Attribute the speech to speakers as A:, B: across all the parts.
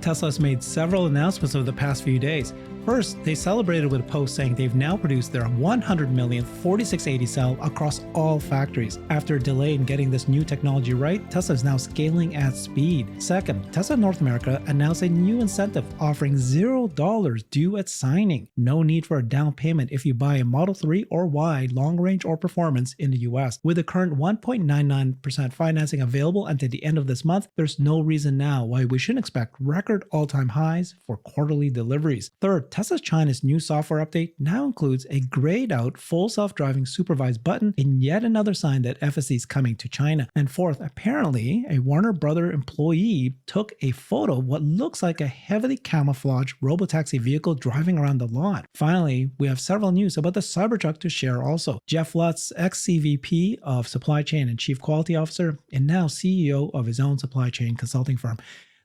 A: Tesla has made several announcements over the past few days. First, they celebrated with a post saying they've now produced their 100 millionth 4680 cell across all factories. After a delay in getting this new technology right, Tesla is now scaling at speed. Second, Tesla North America announced a new incentive offering $0 due at signing. No need for a down payment if you buy a Model 3 or Y long range or performance in the US. With the current 1.99% financing available until the end of this month, there's no reason now why we shouldn't expect record all-time highs for quarterly deliveries. Third, Tesla China's new software update now includes a grayed out full self-driving supervised button in yet another sign that FSD is coming to China. And fourth, apparently a Warner Brother employee took a photo of what looks like a heavily camouflaged Robotaxi vehicle driving around the lot. Finally, we have several news about the Cybertruck to share also. Jeff Lutz, ex-CVP of Supply Chain and Chief Quality Officer, and now CEO of his own supply chain consulting firm.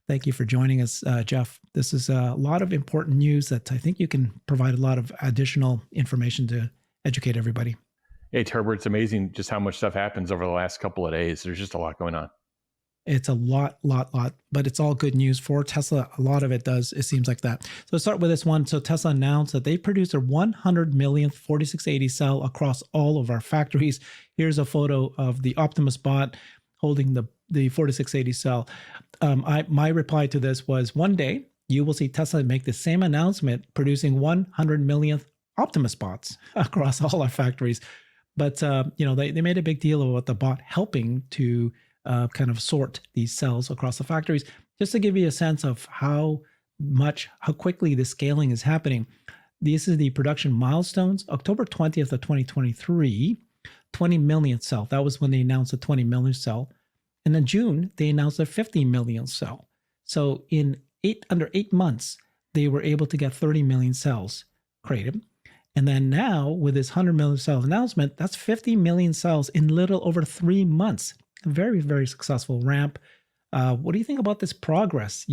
A: Thank you for joining us, Jeff. This is a lot of important news that I think you can provide a lot of additional information to educate everybody.
B: Hey, Herbert, it's amazing just how much stuff happens over the last couple of days. There's just a lot going on.
A: It's a lot, but it's all good news for Tesla. A lot of it does, it seems like that. So let's start with this one. So Tesla announced that they produced their 100 millionth 4680 cell across all of our factories. Here's a photo of the Optimus bot holding the 4680 cell. My reply to this was, one day you will see Tesla make the same announcement producing 100 millionth Optimus bots across all our factories. But they made a big deal about the bot helping to kind of sort these cells across the factories. Just to give you a sense of how quickly the scaling is happening. This is the production milestones. October 20th of 2023, 20 millionth cell. That was when they announced the 20 millionth cell. And in June, they announced a 50 millionth cell. So in under 8 months, they were able to get 30 million cells created. And then now with this 100 million cell announcement, that's 50 million cells in little over 3 months. A very, very successful ramp. What do you think about this progress?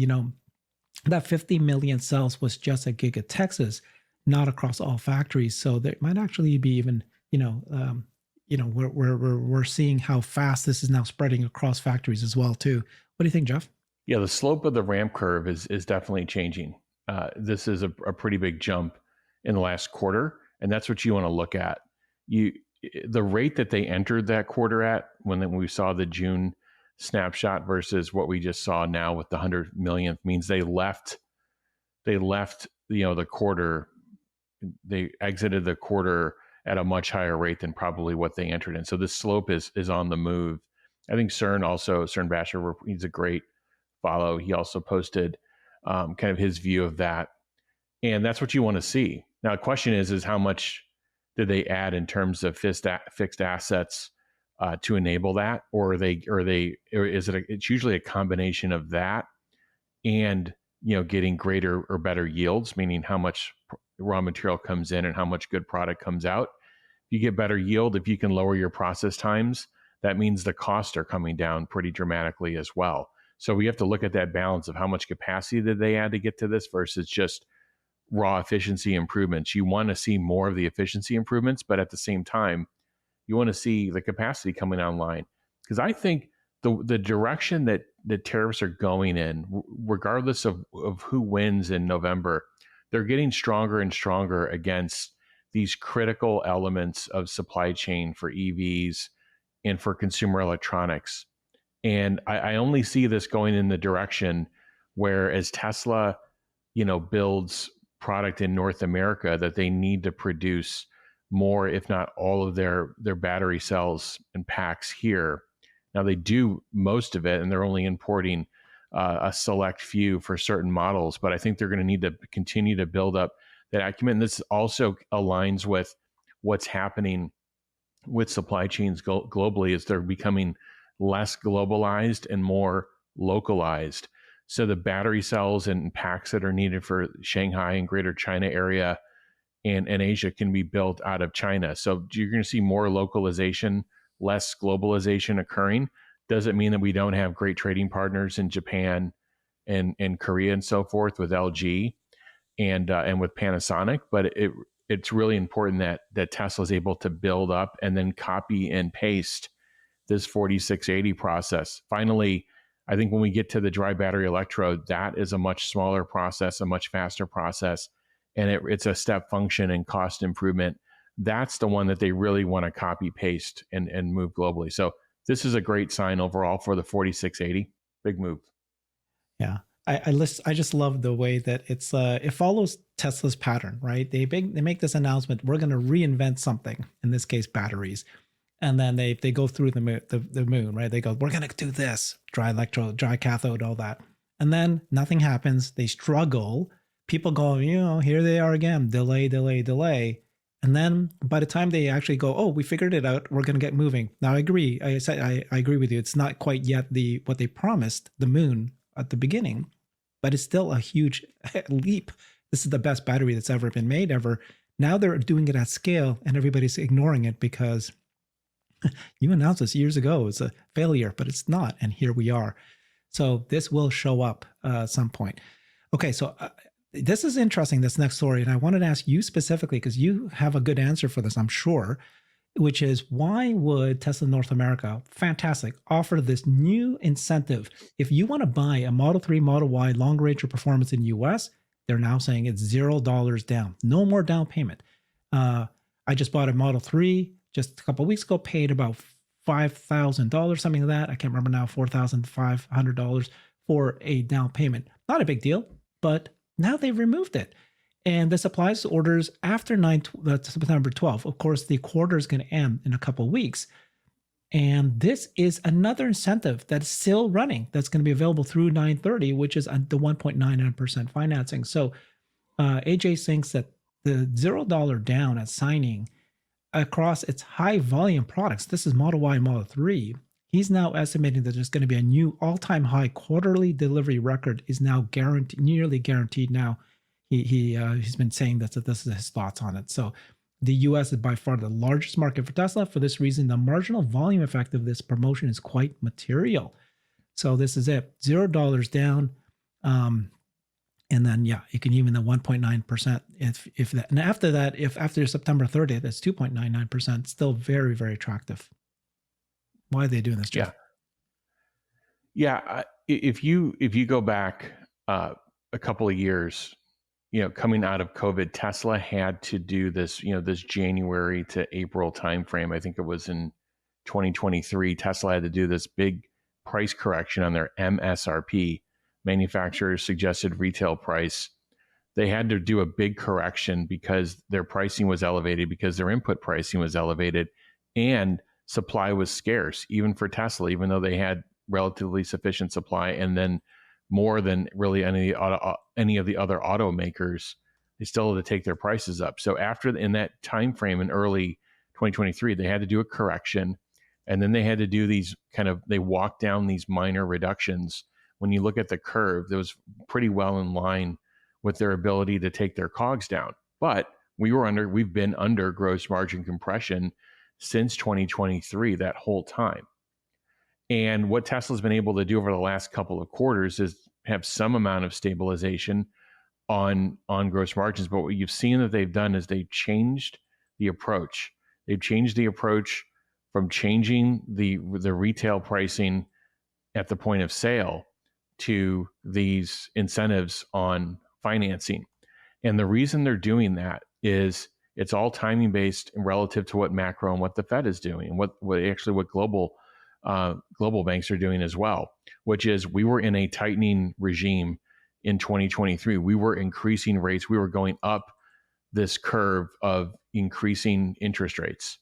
A: That 50 million cells was just at Giga Texas, not across all factories. So there might actually be even, we're seeing how fast this is now spreading across factories as well too. What do you think, Jeff?
B: Yeah, the slope of the ramp curve is definitely changing. This is a pretty big jump in the last quarter, and that's what you want to look at. The rate that they entered that quarter at when we saw the June snapshot versus what we just saw now with the 100 millionth means they left the quarter, they exited the quarter at a much higher rate than probably what they entered in. So this slope is on the move. I think Cern Basher, he's a great follow. He also posted kind of his view of that. And that's what you want to see. Now, the question is how much did they add in terms of fixed assets to enable that? Or it's usually a combination of that and, getting greater or better yields, meaning how much raw material comes in and how much good product comes out. If you get better yield, if you can lower your process times, that means the costs are coming down pretty dramatically as well. So we have to look at that balance of how much capacity did they add to get to this versus just raw efficiency improvements. You want to see more of the efficiency improvements, but at the same time, you want to see the capacity coming online. Because I think the direction that the tariffs are going in, regardless of who wins in November, they're getting stronger and stronger against these critical elements of supply chain for EVs and for consumer electronics. And I only see this going in the direction where as Tesla, builds product in North America, that they need to produce more, if not all of their battery cells and packs here. Now they do most of it, and they're only importing a select few for certain models, but I think they're going to need to continue to build up that acumen. And this also aligns with what's happening with supply chains globally as they're becoming less globalized and more localized. So the battery cells and packs that are needed for Shanghai and Greater China area and Asia can be built out of China. So you're going to see more localization, less globalization occurring. Doesn't mean that we don't have great trading partners in Japan and Korea and so forth with LG and with Panasonic, but it's really important that Tesla is able to build up and then copy and paste this 4680 process. Finally, I think when we get to the dry battery electrode, that is a much smaller process, a much faster process, and it's a step function and cost improvement. That's the one that they really want to copy paste and move globally. So this is a great sign overall for the 4680. Big move.
A: Yeah. I just love the way that it follows Tesla's pattern, right? They make this announcement, we're going to reinvent something, in this case batteries. And then they go through the moon, right? They go, we're going to do this, dry electrode, dry cathode, all that. And then nothing happens. They struggle. People go, here they are again, delay, delay, delay. And then by the time they actually go, oh, we figured it out, we're going to get moving. Now I agree. I agree with you. It's not quite yet what they promised, the moon at the beginning, but it's still a huge leap. This is the best battery that's ever been made ever. Now they're doing it at scale and everybody's ignoring it because you announced this years ago. It's a failure, but it's not. And here we are. So this will show up at some point. Okay, so this is interesting, this next story. And I wanted to ask you specifically, because you have a good answer for this, I'm sure, which is why would Tesla North America, fantastic, offer this new incentive? If you want to buy a Model 3, Model Y long range or performance in the US, they're now saying it's $0 down. No more down payment. I just bought a Model 3 just a couple of weeks ago, paid about $5,000, something like that. I can't remember now, $4,500 for a down payment. Not a big deal, but now they've removed it. And this applies to orders after September 12th. Of course, the quarter is going to end in a couple of weeks. And this is another incentive that's still running, that's going to be available through 9/30, which is the 1.99% financing. So AJ thinks that the $0 down at signing across its high volume products, this is Model Y and Model 3, he's now estimating that there's going to be a new all-time high quarterly delivery record is now nearly guaranteed now. He's been saying that this is his thoughts on it. So the US is by far the largest market for Tesla. For this reason, the marginal volume effect of this promotion is quite material. So this is it, $0 down. And then, yeah, you can even the 1.9% if that. And after that, if after September 30th, it's 2.99%, still very, very attractive. Why are they doing this, Jeff?
B: Yeah. If you go back a couple of years, coming out of COVID, Tesla had to do this, this January to April timeframe. I think it was in 2023. Tesla had to do this big price correction on their MSRP, manufacturer's suggested retail price. They had to do a big correction because their pricing was elevated, because their input pricing was elevated, and supply was scarce, even for Tesla, even though they had relatively sufficient supply, and then more than really any of the other automakers, they still had to take their prices up. So in that time frame in early 2023, they had to do a correction, and then they had to do these they walked down these minor reductions. When you look at the curve, that was pretty well in line with their ability to take their COGS down. But we've been under gross margin compression since 2023, that whole time. And what Tesla's been able to do over the last couple of quarters is have some amount of stabilization on gross margins. But what you've seen that they've done is they've changed the approach. They've changed the approach from changing the retail pricing at the point of sale to these incentives on financing. And the reason they're doing that is it's all timing based and relative to what macro and what the Fed is doing, and what global banks are doing as well, which is we were in a tightening regime in 2023. We were increasing rates. We were going up this curve of increasing interest rates.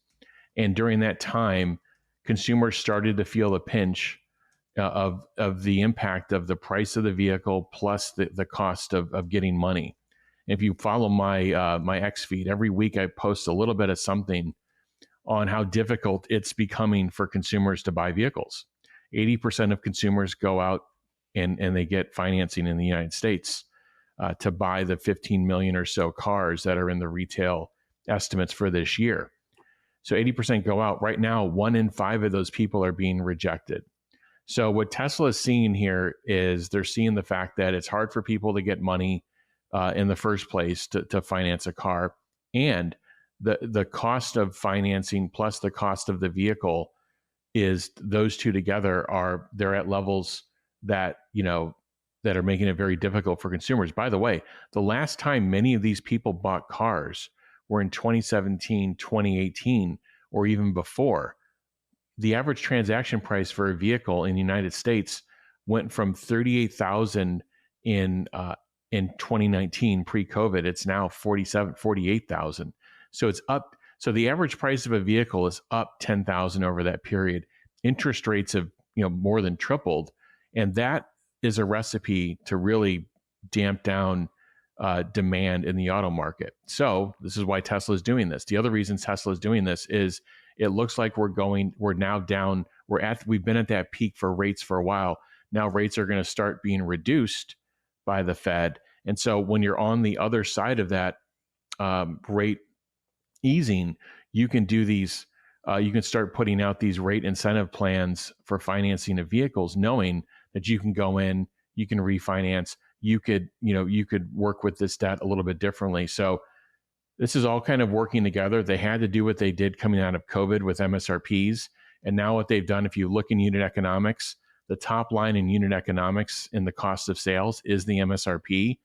B: And during that time, consumers started to feel the pinch of the impact of the price of the vehicle plus the cost of getting money. If you follow my X feed, every week I post a little bit of something on how difficult it's becoming for consumers to buy vehicles. 80% of consumers go out and they get financing in the United States to buy the 15 million or so cars that are in the retail estimates for this year. So 80% go out. Right now, 1 in 5 of those people are being rejected. So what Tesla is seeing here is they're seeing the fact that it's hard for people to get money in the first place to finance a car, and the cost of financing plus the cost of the vehicle is those two together they're at levels that, that are making it very difficult for consumers. By the way, the last time many of these people bought cars were in 2017, 2018, or even before. The average transaction price for a vehicle in the United States went from 38,000 in 2019 pre-COVID. It's now 48,000. So it's up. So the average price of a vehicle is up 10,000 over that period. Interest rates have more than tripled, and that is a recipe to really damp down demand in the auto market. So this is why Tesla is doing this. The other reason Tesla is doing this is it looks like we're now down. We've been at that peak for rates for a while. Now rates are going to start being reduced by the Fed. And so when you're on the other side of that rate easing, you can do these, you can start putting out these rate incentive plans for financing of vehicles, knowing that you can go in, you can refinance, you could work with this debt a little bit differently. So this is all kind of working together. They had to do what they did coming out of COVID with MSRPs. And now what they've done, if you look in unit economics, the top line in unit economics in the cost of sales is the MSRP.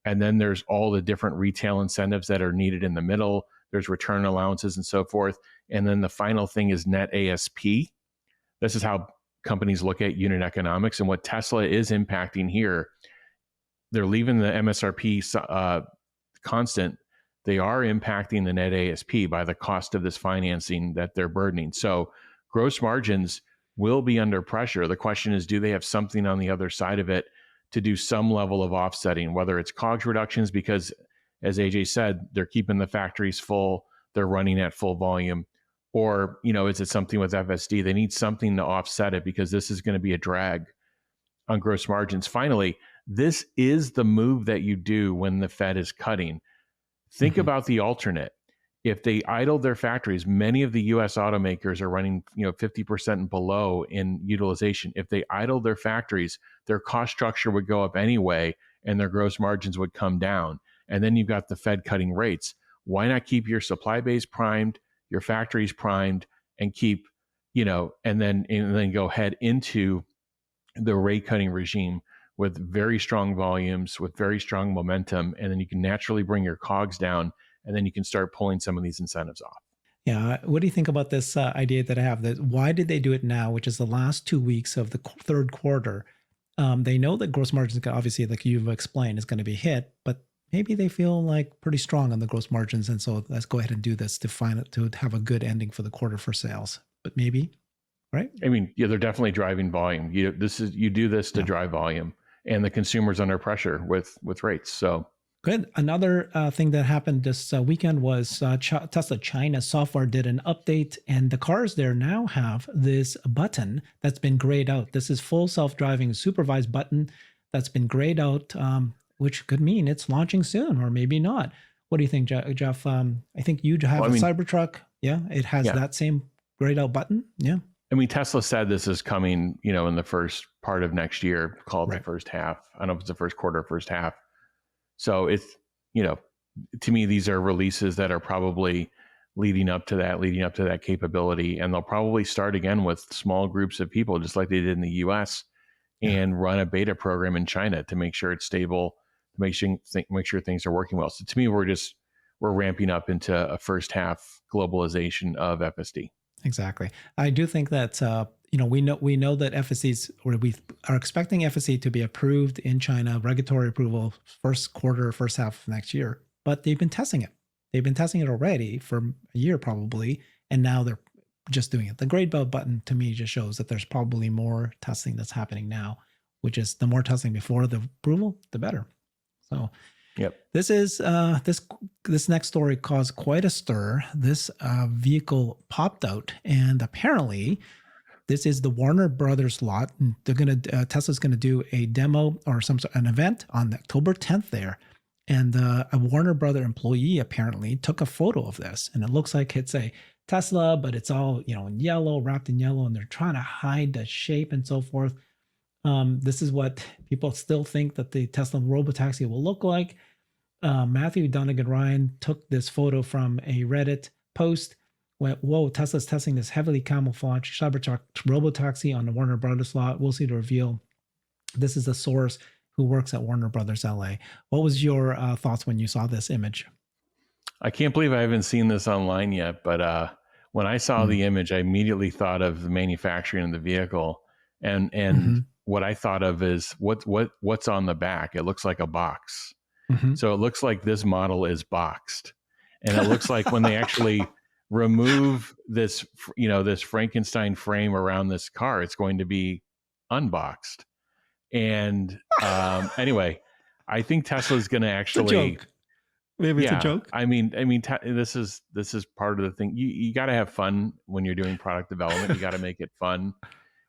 B: And then there's all the different retail incentives that are needed in the middle. There's return allowances and so forth. And then the final thing is net ASP. This is how companies look at unit economics. And what Tesla is impacting here, they're leaving the MSRP constant. They are impacting the net ASP by the cost of this financing that they're burdening. So gross margins will be under pressure. The question is, do they have something on the other side of it to do some level of offsetting, whether it's COGS reductions, because as AJ said, they're keeping the factories full, they're running at full volume, or, is it something with FSD? They need something to offset it because this is going to be a drag on gross margins. Finally, this is the move that you do when the Fed is cutting. Think about the alternate. If they idle their factories, many of the US automakers are running, 50% and below in utilization. If they idle their factories, their cost structure would go up anyway, and their gross margins would come down. And then you've got the Fed cutting rates. Why not keep your supply base primed, your factories primed, and keep, and then go head into the rate cutting regime with very strong volumes, with very strong momentum, and then you can naturally bring your COGS down, and then you can start pulling some of these incentives off.
A: Yeah. What do you think about this idea that I have? That why did they do it now, which is the last 2 weeks of the third quarter? They know that gross margins, obviously, like you've explained, is going to be hit, but maybe they feel like pretty strong on the gross margins, and so let's go ahead and do this to have a good ending for the quarter for sales. But maybe, right?
B: I mean, yeah, they're definitely driving volume. You do this to drive volume, and the consumer's under pressure with rates. So.
A: Good. Another thing that happened this weekend was Tesla China software did an update, and the cars there now have this button that's been grayed out. This is full self-driving supervised button that's been grayed out, which could mean it's launching soon or maybe not. What do you think, Jeff? I think you have a Cybertruck. Yeah, it has that same grayed out button. Yeah.
B: I mean, Tesla said this is coming, in the first part of next year, called the first half. I don't know if it's the first quarter or first half. So it's, to me, these are releases that are probably leading up to that capability. And they'll probably start again with small groups of people, just like they did in the US, and run a beta program in China to make sure it's stable, to make sure things are working well. So to me, we're ramping up into a first half globalization of FSD.
A: Exactly. I do think that, we know that FSC's, or we are expecting FSC to be approved in China, regulatory approval first half of next year, but they've been testing it. They've been testing it already for a year probably, and now they're just doing it. The grade belt button to me just shows that there's probably more testing that's happening now, which is the more testing before the approval, the better. So this is this next story caused quite a stir. This vehicle popped out, and apparently this is the Warner Brothers lot. They're Tesla's gonna do a demo or an event on October 10th there, and a Warner Brother employee apparently took a photo of this, and it looks like it's a Tesla, but it's all in yellow, wrapped in yellow, and they're trying to hide the shape and so forth. This is what people still think that the Tesla Robotaxi will look like. Matthew Donegan Ryan took this photo from a Reddit post. Went, whoa, Tesla's testing this heavily camouflaged Cybertruck Robotaxi on the Warner Brothers lot. We'll see the reveal This is a source who works at Warner Brothers LA. What was your thoughts when you saw this image?
B: I can't believe I haven't seen this online yet, but when I saw
A: Mm.
B: the image, I immediately thought of the manufacturing of the vehicle, and
A: Mm-hmm.
B: what I thought of is what's on the back. It looks like a box,
A: Mm-hmm.
B: so it looks like this model is boxed, and it looks like when they actually remove this, this Frankenstein frame around this car, it's going to be unboxed. And anyway, I think Tesla's going to
A: It's a
B: actually.
A: joke. Maybe it's a
B: Yeah,
A: joke.
B: this is part of the thing. You got to have fun when you're doing product development. You got to make it fun.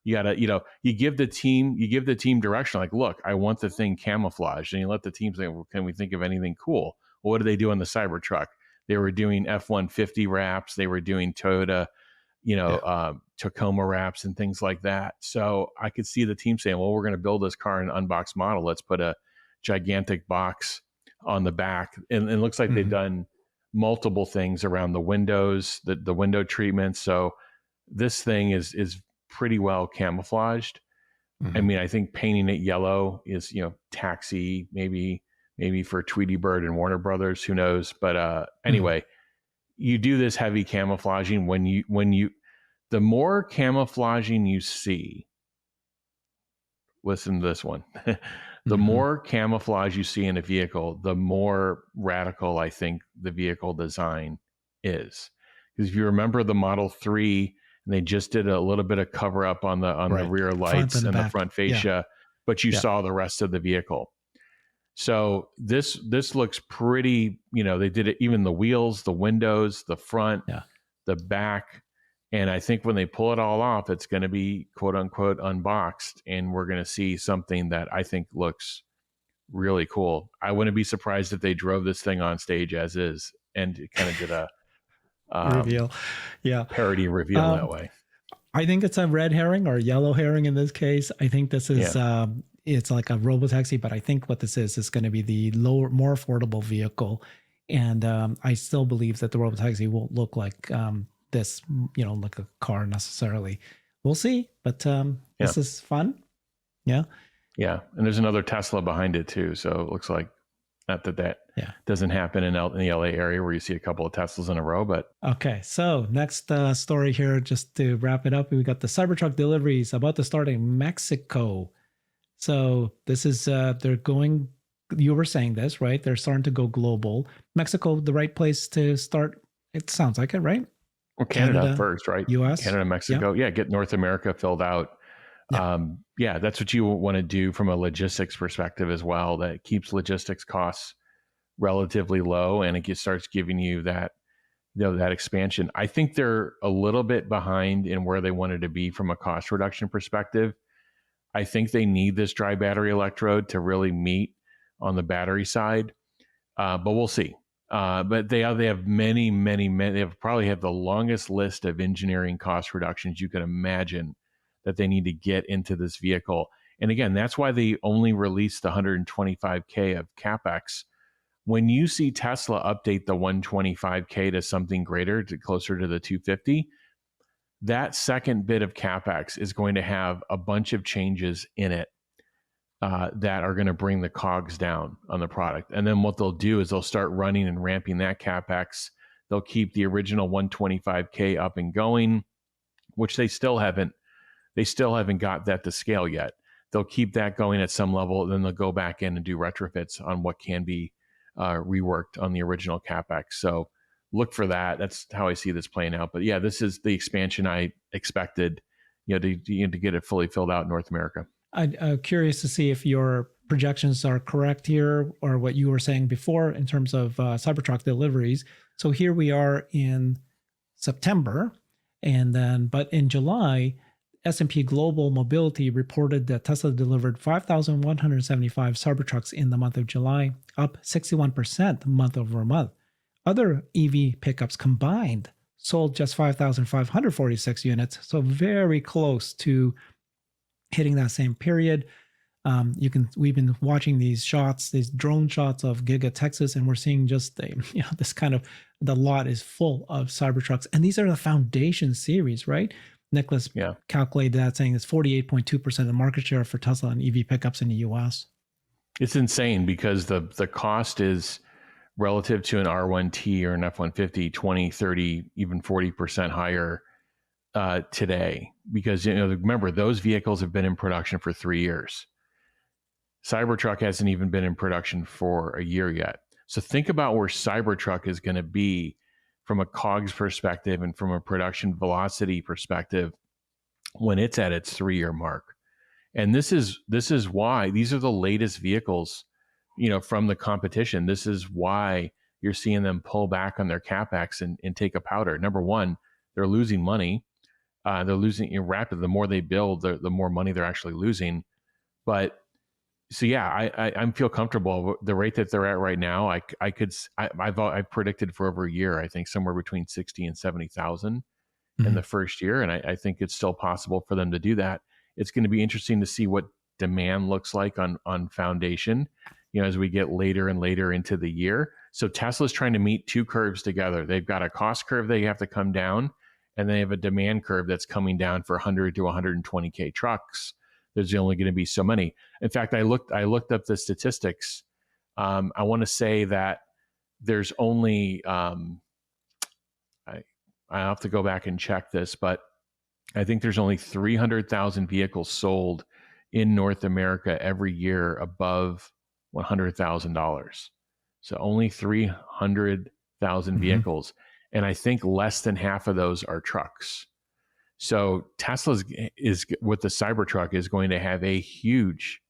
B: You got to, you give the team direction. Like, look, I want the thing camouflaged, and you let the team say, well, can we think of anything cool? Well, what do they do on the Cybertruck? They were doing F-150 wraps. They were doing Toyota, Tacoma wraps and things like that. So I could see the team saying, well, we're going to build this car in an unboxed model. Let's put a gigantic box on the back. And it looks like they've done multiple things around the windows, the window treatment. So this thing is pretty well camouflaged. I mean, I think painting it yellow is, taxi, maybe for Tweety Bird and Warner Brothers, who knows? But anyway, you do this heavy camouflaging the more camouflaging you see, listen to this one. The more camouflage you see in a vehicle, the more radical I think the vehicle design is. Because if you remember the Model 3, and they just did a little bit of cover up on the rear lights and the front fascia, but you saw the rest of the vehicle. So this looks pretty, they did it, even the wheels, the windows, the front, the back. And I think when they pull it all off, it's going to be quote unquote unboxed, and we're going to see something that I think looks really cool. I wouldn't be surprised if they drove this thing on stage as is and kind of did a
A: reveal,
B: parody reveal that way.
A: I think it's a red herring or yellow herring in this case. I think this is it's like a Robotaxi, but I think what this is going to be the lower, more affordable vehicle, and I still believe that the Robotaxi won't look like this, like a car necessarily. We'll see, but this is fun. Yeah.
B: And there's another Tesla behind it too. So it looks like not that doesn't happen in the LA area where you see a couple of Teslas in a row, but.
A: Okay. So next story here, just to wrap it up, we got the Cybertruck deliveries about to start in Mexico. So this is, they're going, you were saying this, right? They're starting to go global. Mexico, the right place to start. It sounds like it, right?
B: Well, Canada first, right?
A: US,
B: Canada, Mexico. Yeah, get North America filled out. That's what you want to do from a logistics perspective as well. That keeps logistics costs relatively low, and it starts giving you that, that expansion. I think they're a little bit behind in where they wanted to be from a cost reduction perspective. I think they need this dry battery electrode to really meet on the battery side, but we'll see. But they have many. They probably have the longest list of engineering cost reductions you can imagine that they need to get into this vehicle. And again, that's why they only released the $125K of CapEx. When you see Tesla update the $125K to something greater, to closer to the $250, that second bit of CapEx is going to have a bunch of changes in it that are going to bring the COGS down on the product. And then what they'll do is they'll start running and ramping that CapEx. They'll keep the original 125K up and going, which they still haven't got that to scale yet. They'll keep that going at some level, then they'll go back in and do retrofits on what can be reworked on the original CapEx. So look for that. That's how I see this playing out. But yeah, this is the expansion I expected, to get it fully filled out in North America.
A: I'm curious to see if your projections are correct here, or what you were saying before in terms of Cybertruck deliveries. So here we are in September, but in July, S&P Global Mobility reported that Tesla delivered 5,175 Cybertrucks in the month of July, up 61% month over month. Other EV pickups combined sold just 5,546 units, so very close to hitting that same period. We've been watching these drone shots of Giga Texas, and we're seeing just this kind of, the lot is full of Cybertrucks, and these are the Foundation series, right? Nicholas
B: Yeah.
A: calculated that, saying it's 48.2% of the market share for Tesla and EV pickups in the US.
B: It's insane because the cost is relative to an R1T or an F-150, 20, 30, even 40% higher today. Because, remember, those vehicles have been in production for 3 years. Cybertruck hasn't even been in production for a year yet. So think about where Cybertruck is going to be from a COGS perspective and from a production velocity perspective when it's at its 3-year mark. And this is why these are the latest vehicles, from the competition. This is why you're seeing them pull back on their capex and take a powder. Number one, they're losing money. They're losing rapidly. The more they build, the more money they're actually losing. But so yeah, I feel comfortable the rate that they're at right now. I've predicted for over a year. I think somewhere between 60 and 70,000 in the first year, and I think it's still possible for them to do that. It's going to be interesting to see what demand looks like on foundation, as we get later and later into the year. So Tesla's trying to meet two curves together. They've got a cost curve they have to come down, and they have a demand curve that's coming down for 100 to 120K trucks. There's only going to be so many. In fact, I looked up the statistics. I want to say that there's only I have to go back and check this, but I think there's only 300,000 vehicles sold in North America every year above $100,000. So only 300,000 vehicles, and I think less than half of those are trucks. So Tesla is with the Cybertruck is going to have a huge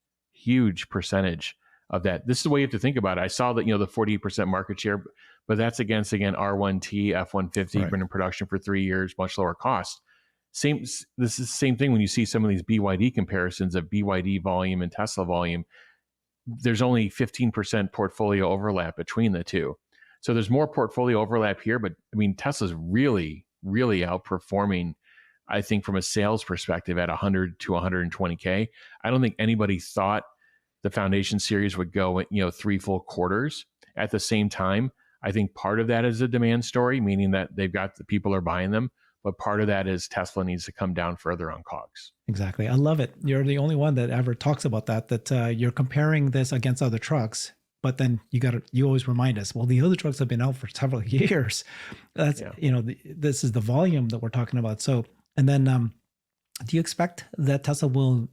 B: percentage of that. This is the way you have to think about it. I saw that, the 40% market share, but that's against, again, R1T, F-150, been in production for 3 years, much lower cost. This is the same thing when you see some of these BYD comparisons of BYD volume and Tesla volume. There's only 15% portfolio overlap between the two. So there's more portfolio overlap here, but I mean, Tesla's really outperforming, I think, from a sales perspective at 100 to 120K. I don't think anybody thought the Foundation series would go, 3 full quarters. At the same time, I think part of that is a demand story, meaning that they've got the people are buying them. But part of that is Tesla needs to come down further on COGS.
A: Exactly. I love it. You're the only one that ever talks about that you're comparing this against other trucks. But then you always remind us, well, the other trucks have been out for several years. That's, this is the volume that we're talking about. So, and then do you expect that Tesla will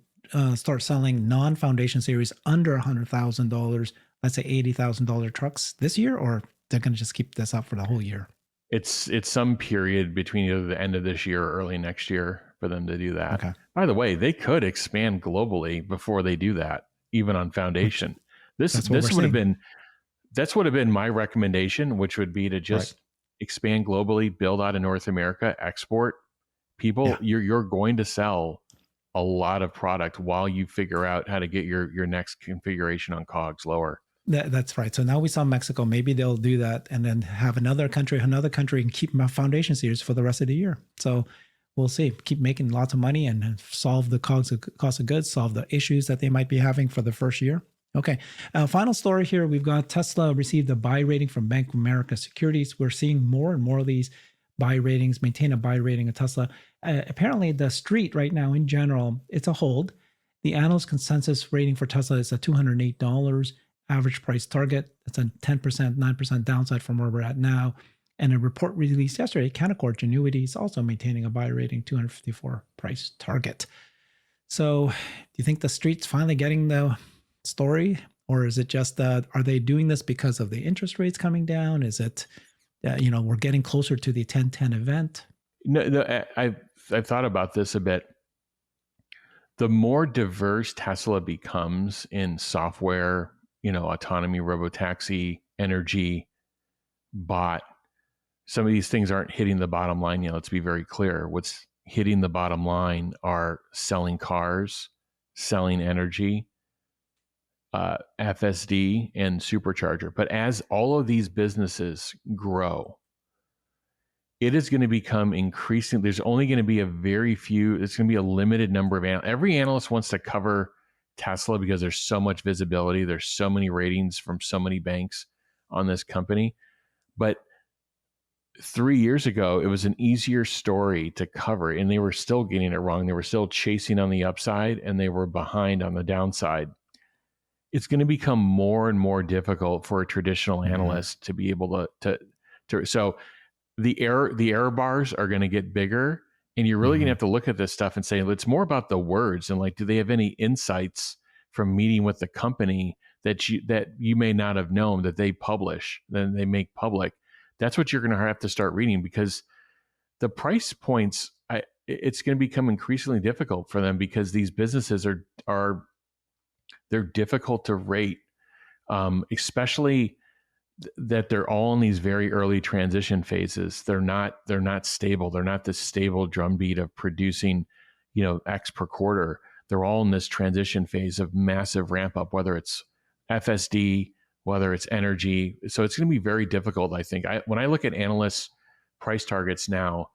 A: start selling non-Foundation series under $100,000, let's say $80,000 trucks this year, or they're going to just keep this up for the whole year?
B: It's some period between either the end of this year or early next year for them to do that.
A: Okay.
B: By the way, they could expand globally before they do that, even on Foundation. This would have been my recommendation, which would be to just expand globally, build out in North America, export. People, you're going to sell a lot of product while you figure out how to get your next configuration on COGS lower.
A: That's right. So now we saw Mexico. Maybe they'll do that and then have another country, and keep my Foundation series for the rest of the year. So we'll see. Keep making lots of money and solve the cost of goods, solve the issues that they might be having for the first year. Okay. Final story here. We've got Tesla received a buy rating from Bank of America Securities. We're seeing more and more of these buy ratings, maintain a buy rating of Tesla. Apparently, the street right now in general, it's a hold. The analyst consensus rating for Tesla is at $208. Average price target. That's a 10%, 9% downside from where we're at now. And a report released yesterday, Canaccord Genuity is also maintaining a buy rating, 254 price target. So do you think the street's finally getting the story? Or is it just are they doing this because of the interest rates coming down? Is it, we're getting closer to the 10-10 event?
B: No, I've thought about this a bit. The more diverse Tesla becomes in software, autonomy, robotaxi, energy, bot, some of these things aren't hitting the bottom line yet. Let's be very clear. What's hitting the bottom line are selling cars, selling energy, FSD, and supercharger. But as all of these businesses grow, it is going to become increasing. There's only going to be it's going to be a limited number of analysts. Every analyst wants to cover Tesla because there's so much visibility. There's so many ratings from so many banks on this company. But 3 years ago, it was an easier story to cover, and they were still getting it wrong. They were still chasing on the upside, and they were behind on the downside. It's going to become more and more difficult for a traditional analyst to be able to so the error bars are going to get bigger, and you're really going to have to look at this stuff and say, it's more about the words, and like, do they have any insights from meeting with the company that you may not have known that they publish, then they make public? That's what you're going to have to start reading, because the price points, it's going to become increasingly difficult for them, because these businesses they're difficult to rate, especially that they're all in these very early transition phases. They're not stable. They're not this stable drumbeat of producing, X per quarter. They're all in this transition phase of massive ramp up, whether it's FSD, whether it's energy. So it's going to be very difficult, I think. When I look at analysts' price targets now,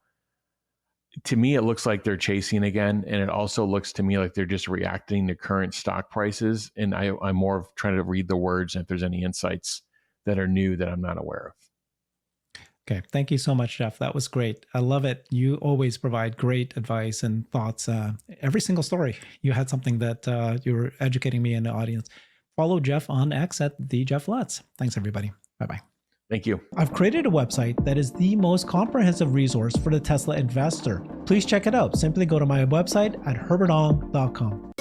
B: to me, it looks like they're chasing again. And it also looks to me like they're just reacting to current stock prices. And I'm more of trying to read the words, and if there's any insights that are new that I'm not aware of.
A: Okay. Thank you so much, Jeff. That was great. I love it. You always provide great advice and thoughts. Every single story, you had something that you were educating me and the audience. Follow Jeff on X at @TheJeffLutz. Thanks, everybody. Bye-bye.
B: Thank you.
A: I've created a website that is the most comprehensive resource for the Tesla investor. Please check it out. Simply go to my website at herbertong.com.